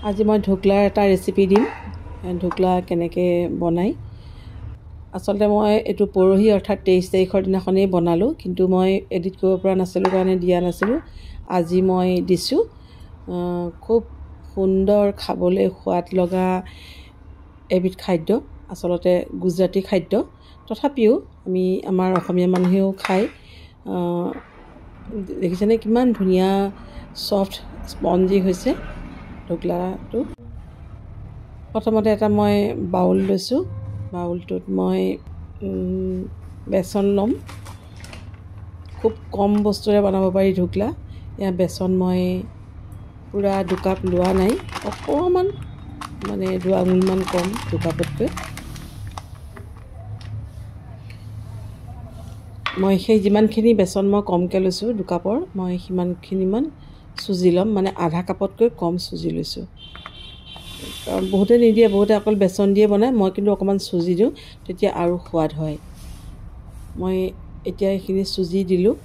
আজি মই ঢোকলাৰ এটা ৰেচিপি দিম। ঢোকলা কেনেকৈ বনাই। আচলতে মই এইটো পৰহি অৰ্থাৎ 23 তাৰিখৰ দিনাখনেই বনালোঁ, কিন্তু মই এডিট কৰিব পৰা নাছিলোঁ কাৰণে দিয়া নাছিলোঁ। আজি মই দিছোঁ। খুব সুন্দৰ, খাবলৈ সোৱাদ লগা এবিধ খাদ্য। আচলতে গুজৰাটী খাদ্য, তথাপিও আমাৰ অসমীয়া মানুহেও খায়। দেখিছেনে কিমান ধুনীয়া ছফ্ট স্পঞ্জি হৈছে ঢোকলাটো। প্ৰথমতে এটা মই বাউল লৈছোঁ। বাউলটোত মই বেচন ল'ম। খুব কম বস্তুৰে বনাব পাৰি ঢোকলা। ইয়াত বেচন মই পূৰা 2 কাপ লোৱা নাই, অকণমান 2 আঙুলমান কম 2 কাপতকৈ। মই সেই যিমানখিনি বেচন মই কমকৈ লৈছোঁ 2 কাপৰ, মই সিমানখিনিমান চুজি ল'ম, আধা কাপতকৈ কম চুজি লৈছোঁ। কাৰণ বহুতে নিদিয়ে, বহুতে অকল বেচন দিয়ে বনায়। মই কিন্তু অকণমান চুজি দিওঁ, তেতিয়া আৰু সোৱাদ হয়। মই এতিয়া এইখিনি চুজি দিলোঁ।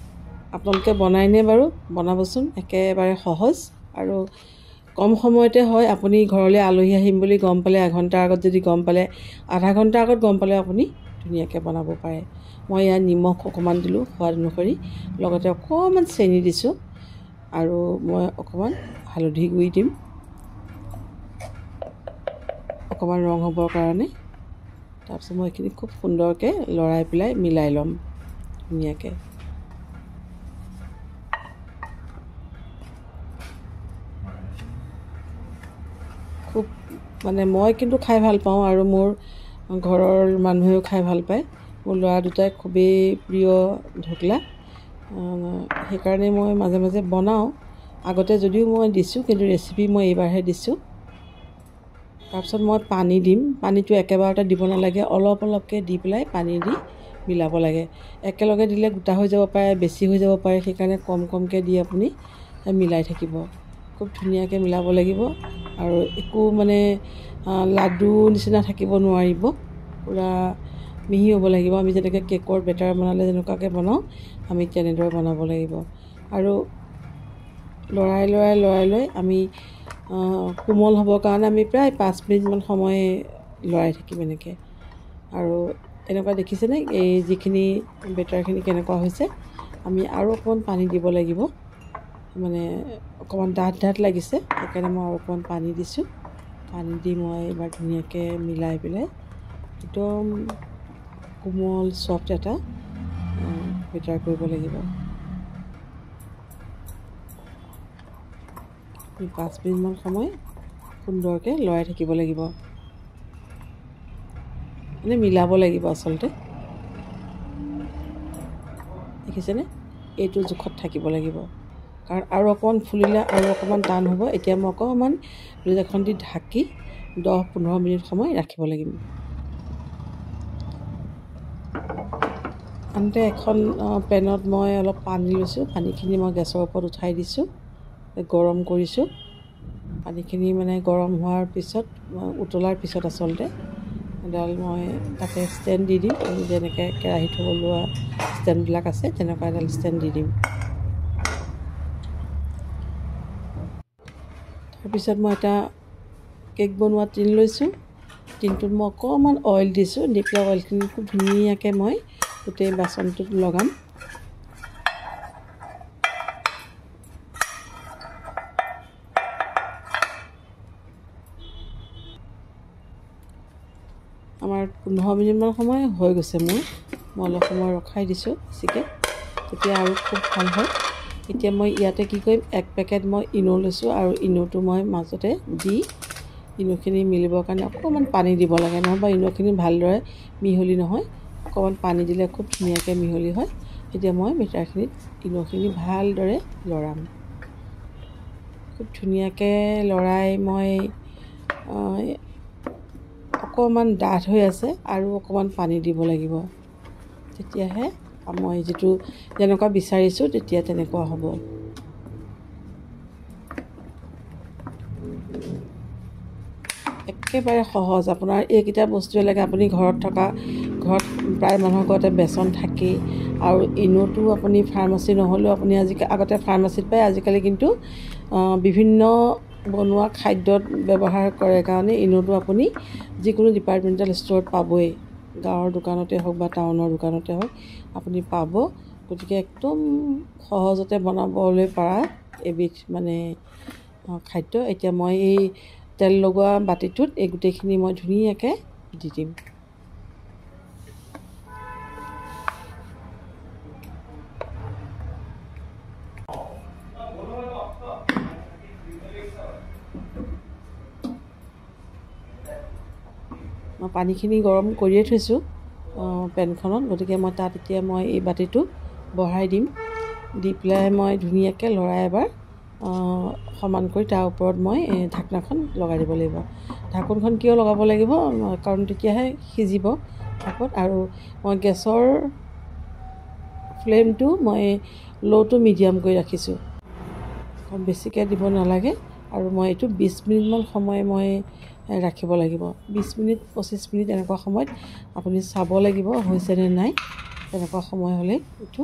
আপোনালোকে বনাইনে বাৰু? বনাবচোন, একেবাৰে সহজ আৰু কম সময়তে হয়। আপুনি ঘৰলৈ আলহী আহিম বুলি গম পালে, এঘণ্টাৰ আগত যদি গম পালে, আধা ঘণ্টাৰ আগত গম পালে আপুনি ধুনীয়াকৈ বনাব পাৰে। মই ইয়াত নিমখ অকণমান দিলোঁ সোৱাদ অনুসৰি, লগতে অকণমান চেনি দিছোঁ আৰু মই অকণমান হালধি গুড়ি দিম, অকণমান ৰং হ'বৰ কাৰণে। তাৰপিছত মই এইখিনি খুব সুন্দৰকৈ লৰাই পেলাই মিলাই ল'ম ধুনীয়াকৈ। খুব মই কিন্তু খাই ভাল পাওঁ আৰু মোৰ ঘৰৰ মানুহেও খাই ভাল পায়। মোৰ ল'ৰা দুটাই খুবেই প্ৰিয় ঢোকলা। সেইকাৰণে মই মাজে মাজে বনাওঁ। আগতে যদিও মই দিছোঁ, কিন্তু ৰেচিপি মই এইবাৰহে দিছোঁ। তাৰপিছত মই পানী দিম। পানীটো একেবাৰতে দিব নালাগে, অলপ অলপকৈ দি পেলাই পানী দি মিলাব লাগে। একেলগে দিলে গোটা হৈ যাব পাৰে, বেছি হৈ যাব পাৰে। সেইকাৰণে কম কমকৈ দি আপুনি মিলাই থাকিব। খুব ধুনীয়াকৈ মিলাব লাগিব আৰু একো লাডু নিচিনা থাকিব নোৱাৰিব। পূৰা মিহি হ'ব লাগিব। আমি যেনেকৈ কেকৰ বেটাৰ বনালে যেনেকুৱাকৈ বনাওঁ, আমি তেনেদৰে বনাব লাগিব। আৰু লৰাই লৰাই লৰাই লৈ আমি কোমল হ'বৰ কাৰণে আমি প্ৰায় 5 মিনিটমান সময় লৰাই থাকিম এনেকৈ। আৰু এনেকুৱা দেখিছেনে এই যিখিনি বেটাৰখিনি কেনেকুৱা হৈছে। আমি আৰু অকণমান পানী দিব লাগিব, অকণমান ডাঠ ডাঠ লাগিছে, সেইকাৰণে মই আৰু অকণমান পানী দিছোঁ। পানী দি মই এবাৰ ধুনীয়াকৈ মিলাই পেলাই একদম কোমল ছফ্ট এটা বেটাৰ কৰিব লাগিব। 5 মিনিটমান সময় সুন্দৰকৈ লৰাই থাকিব লাগিব, মিলাব লাগিব আচলতে। দেখিছেনে? এইটো জোখত থাকিব লাগিব, কাৰণ আৰু অকণমান ফুলিলে আৰু অকণমান টান হ'ব। এতিয়া মই অকণমান এখন দি ঢাকি 10-15 মিনিট সময় ৰাখিব লাগিব। আনহাতে এখন পেনত মই অলপ পানী লৈছোঁ। পানীখিনি মই গেছৰ ওপৰত উঠাই দিছোঁ, গৰম কৰিছোঁ। পানীখিনি গৰম হোৱাৰ পিছত, উতলাৰ পিছত আচলতে এডাল মই তাতে ষ্টেণ্ড দি দিম। আমি যেনেকৈ কেৰাহীত থলোৱা ষ্টেণ্ডবিলাক আছে, তেনেকুৱা এডাল ষ্টেণ্ড দি দিম। তাৰপিছত মই এটা কেক বনোৱা টিন লৈছোঁ। টিনটোত মই অকণমান অইল দিছোঁ। দি পেলাই অইলখিনি খুব ধুনীয়াকৈ মই গোটেই বাচনটোত লগাম। আমাৰ 15 মিনিটমান সময় হৈ গৈছে মোৰ। মই অলপ সময় ৰখাই দিছোঁ বেছিকৈ, তেতিয়া আৰু খুব ভাল হয়। এতিয়া মই ইয়াতে কি কৰিম, 1 পেকেট মই ইন' লৈছোঁ আৰু ইন'টো মই মাজতে দি ইন'খিনি মিলিবৰ কাৰণে অকণমান পানী দিব লাগে, নহ'বা ইন'খিনি ভালদৰে মিহলি নহয়। অকণমান পানী দিলে খুব ধুনীয়াকৈ মিহলি হয়। এতিয়া মই বেটাৰখিনিত ইন'খিনি ভালদৰে লৰাম। খুব ধুনীয়াকৈ লৰাই মই অকণমান ডাঠ হৈ আছে, আৰু অকণমান পানী দিব লাগিব। তেতিয়াহে মই যেনেকুৱা বিচাৰিছোঁ তেতিয়া তেনেকুৱা হ'ব। একেবাৰে সহজ। আপোনাৰ এইকেইটা বস্তুৱে লাগে। আপুনি ঘৰত প্ৰায় মানুহৰ ঘৰতে বেচন থাকেই, আৰু ইন'টো আপুনি ফাৰ্মাচী নহ'লেও আপুনি আগতে ফাৰ্মাচীত পায়, আজিকালি কিন্তু বিভিন্ন বনোৱা খাদ্যত ব্যৱহাৰ কৰে কাৰণে ইনোটো আপুনি যিকোনো ডিপাৰ্টমেণ্টেল ষ্ট'ৰত পাবই, গাঁৱৰ দোকানতে হওক বা টাউনৰ দোকানতে হওক আপুনি পাব। গতিকে একদম সহজতে বনাবলৈ পৰা এবিধ মানে খাদ্য। এতিয়া মই এই তেল লগোৱা বাতিটোত এই গোটেইখিনি মই ধুনীয়াকৈ দি দিম। মই পানীখিনি গৰম কৰিয়ে থৈছোঁ পেনখনত, গতিকে মই তাত এতিয়া মই এই বাতিটো বঢ়াই দিম। দি পেলাই মই ধুনীয়াকৈ লৰাই এবাৰ সমান কৰি তাৰ ওপৰত মই ঢাকনাখন লগাই দিব লাগিব। ঢাকোনখন কিয় লগাব লাগিব? কাৰণ তেতিয়াহে সিজিব ভাপত। আৰু মই গেছৰ ফ্লেমটো মই ল' টু মিডিয়াম কৰি ৰাখিছোঁ, বেছিকৈ দিব নালাগে। আৰু মই এইটো 20 মিনিটমান সময় মই ৰাখিব লাগিব। 20 মিনিট 25 মিনিট এনেকুৱা সময়ত আপুনি চাব লাগিব হৈছেনে নাই। তেনেকুৱা সময় হ'লেই এইটো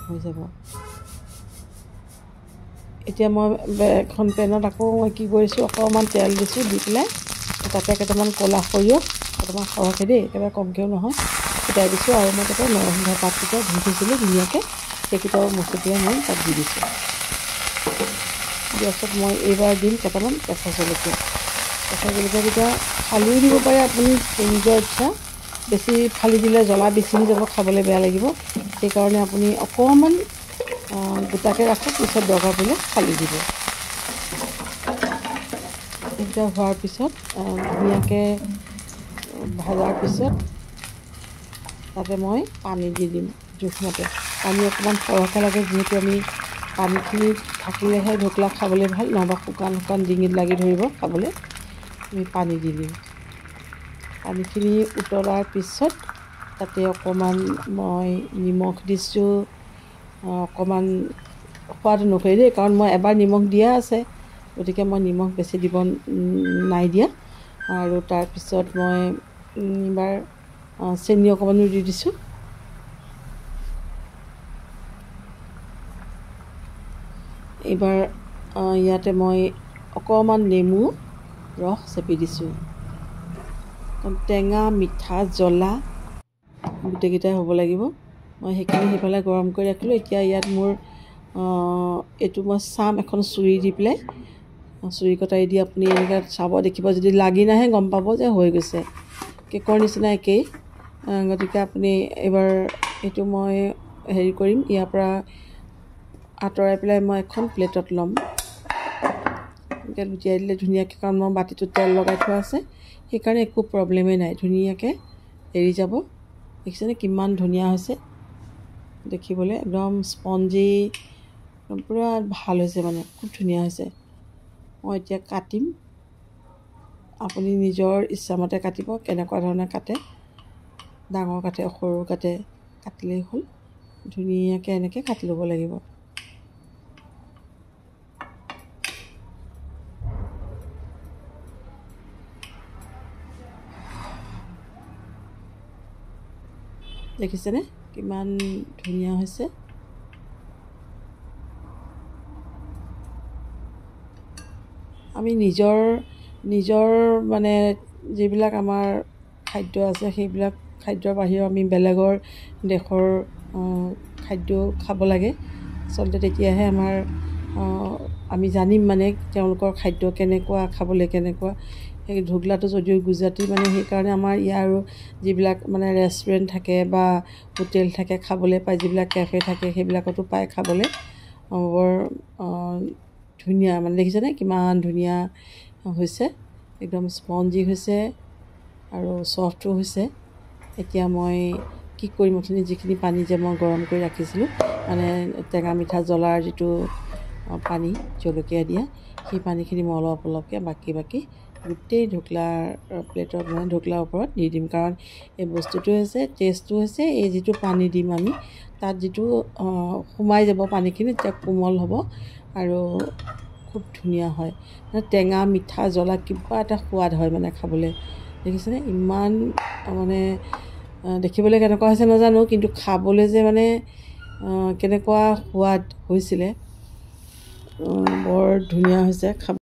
হৈ যাব। এতিয়া মই এখন পেনত আকৌ মই কি কৰিছোঁ, অকণমান তেল দিছোঁ, দি পেলাই তাতে কেইটামান ক'লা সৰিয়হ, কেইটামান সৰহকৈ দেই, একেবাৰে কমকৈও নহয়, ফুটাই দিছোঁ। আৰু মই তাতে নৰসিংহ পাতকেইটা ধুই থৈছিলোঁ ধুনীয়াকৈ, সেইকেইটাও মচি পেলাই মই তাত দি দিছোঁ। দিয়াৰ পিছত মই এইবাৰ দিম কেইটামান কেঁচা জলকীয়া। কেঁচা জলকীয়াকেইটা ফালিও দিব পাৰে আপুনি নিজৰ ইচ্ছা। বেছি ফালি দিলে জ্বলা বেছি হৈ যাব, খাবলৈ বেয়া লাগিব। সেইকাৰণে আপুনি অকণমান গোটাকৈ ৰাখক, পিছত দৰকাৰ পৰিলে ফালি দিব। এইকেইটা হোৱাৰ পিছত ধুনীয়াকৈ ভজাৰ পিছত তাতে মই পানী দি দিম জোখমতে। পানী অকণমান সৰহকৈ লাগে, যিহেতু আমি পানীখিনি থাকিলেহে ঢকলা খাবলৈ ভাল, নহ'বা শুকান শুকান ডিঙিত লাগি ধৰিব খাবলৈ। আমি পানী দি দিম। পানীখিনি উতলাৰ পিছত তাতে অকণমান মই নিমখ দিছোঁ, অকণমান সোৱাদ অনুসৰি দেই, কাৰণ মই এবাৰ নিমখ দিয়া আছে, গতিকে মই নিমখ বেছি দিব নাই দিয়া। আৰু তাৰপিছত মই এইবাৰ চেনি অকণমানো দি দিছোঁ। এইবাৰ ইয়াতে মই অকণমান নেমু ৰস চেপি দিছোঁ। টেঙা, মিঠা, জ্বলা গোটেইকেইটাই হ'ব লাগিব। মই সেইখিনি সেইফালে গৰম কৰি ৰাখিলোঁ। এতিয়া ইয়াত মোৰ এইটো মই চাম এখন চুৰি দি পেলাই, চুৰি কটাৰী দি আপুনি এনেকৈ চাব, দেখিব যদি লাগি নাহে গম পাব যে হৈ গৈছে। কেকৰ নিচিনা একেই। গতিকে আপুনি এইবাৰ এইটো মই হেৰি কৰিম, ইয়াৰ পৰা আঁতৰাই পেলাই মই এখন প্লেটত ল'ম। এনেকৈ লুটিয়াই দিলে ধুনীয়াকৈ, কাৰণ মই বাতিটোত তেল লগাই থোৱা আছে, সেইকাৰণে একো প্ৰব্লেমেই নাই, ধুনীয়াকৈ এৰি যাব। দেখিছেনে কিমান ধুনীয়া হৈছে দেখিবলৈ, একদম স্পঞ্জি, পূৰা ভাল হৈছে, মানে খুব ধুনীয়া হৈছে। মই এতিয়া কাটিম, আপুনি নিজৰ ইচ্ছামতে কাটিব, কেনেকুৱা ধৰণে কাটে, ডাঙৰ কাটে সৰু কাটে, কাটিলেই হ'ল। ধুনীয়াকৈ এনেকৈ কাটি ল'ব লাগিব। দেখিছেনে কিমান ধুনীয়া হৈছে। আমি নিজৰ মানে যিবিলাক আমাৰ খাদ্য আছে, সেইবিলাক খাদ্যৰ বাহিৰেও আমি বেলেগৰ দেশৰ খাদ্য খাব লাগে আচলতে। তেতিয়াহে আমি জানিম মানে তেওঁলোকৰ খাদ্য কেনেকুৱা, খাবলৈ কেনেকুৱা। সেই ঢোকলাটো যদিও গুজৰাটী, মানে সেইকাৰণে আমাৰ ইয়াৰো যিবিলাক মানে ৰেষ্টুৰেণ্ট থাকে বা হোটেল থাকে, খাবলৈ পায়, যিবিলাক কেফে থাকে সেইবিলাকতো পায় খাবলৈ। বৰ ধুনীয়া, মানে দেখিছেনে কিমান ধুনীয়া হৈছে, একদম স্পঞ্জি হৈছে আৰু চফ্টো হৈছে। এতিয়া মই কি কৰিম, অথনি যিখিনি পানী যে মই গৰম কৰি ৰাখিছিলোঁ, মানে টেঙা মিঠা জ্বলাৰ যিটো পানী জলকীয়া দিয়া, সেই পানীখিনি মই অলপ অলপকৈ বাকী গোটেই ঢোকলাৰ প্লেটত, মানে ঢোকলাৰ ওপৰত দি দিম। কাৰণ এই বস্তুটো হৈছে, টেষ্টটো হৈছে এই যিটো পানী দিম আমি, তাত যিটো সোমাই যাব পানীখিনি, তেতিয়া কোমল হ'ব আৰু খুব ধুনীয়া হয়। মানে টেঙা মিঠা জ্বলা কিবা এটা সোৱাদ হয় মানে খাবলৈ। দেখিছেনে ইমান মানে দেখিবলৈ কেনেকুৱা হৈছে নাজানো, কিন্তু খাবলৈ যে মানে কেনেকুৱা সোৱাদ হৈছিলে, বৰ ধুনীয়া হৈছে খাব।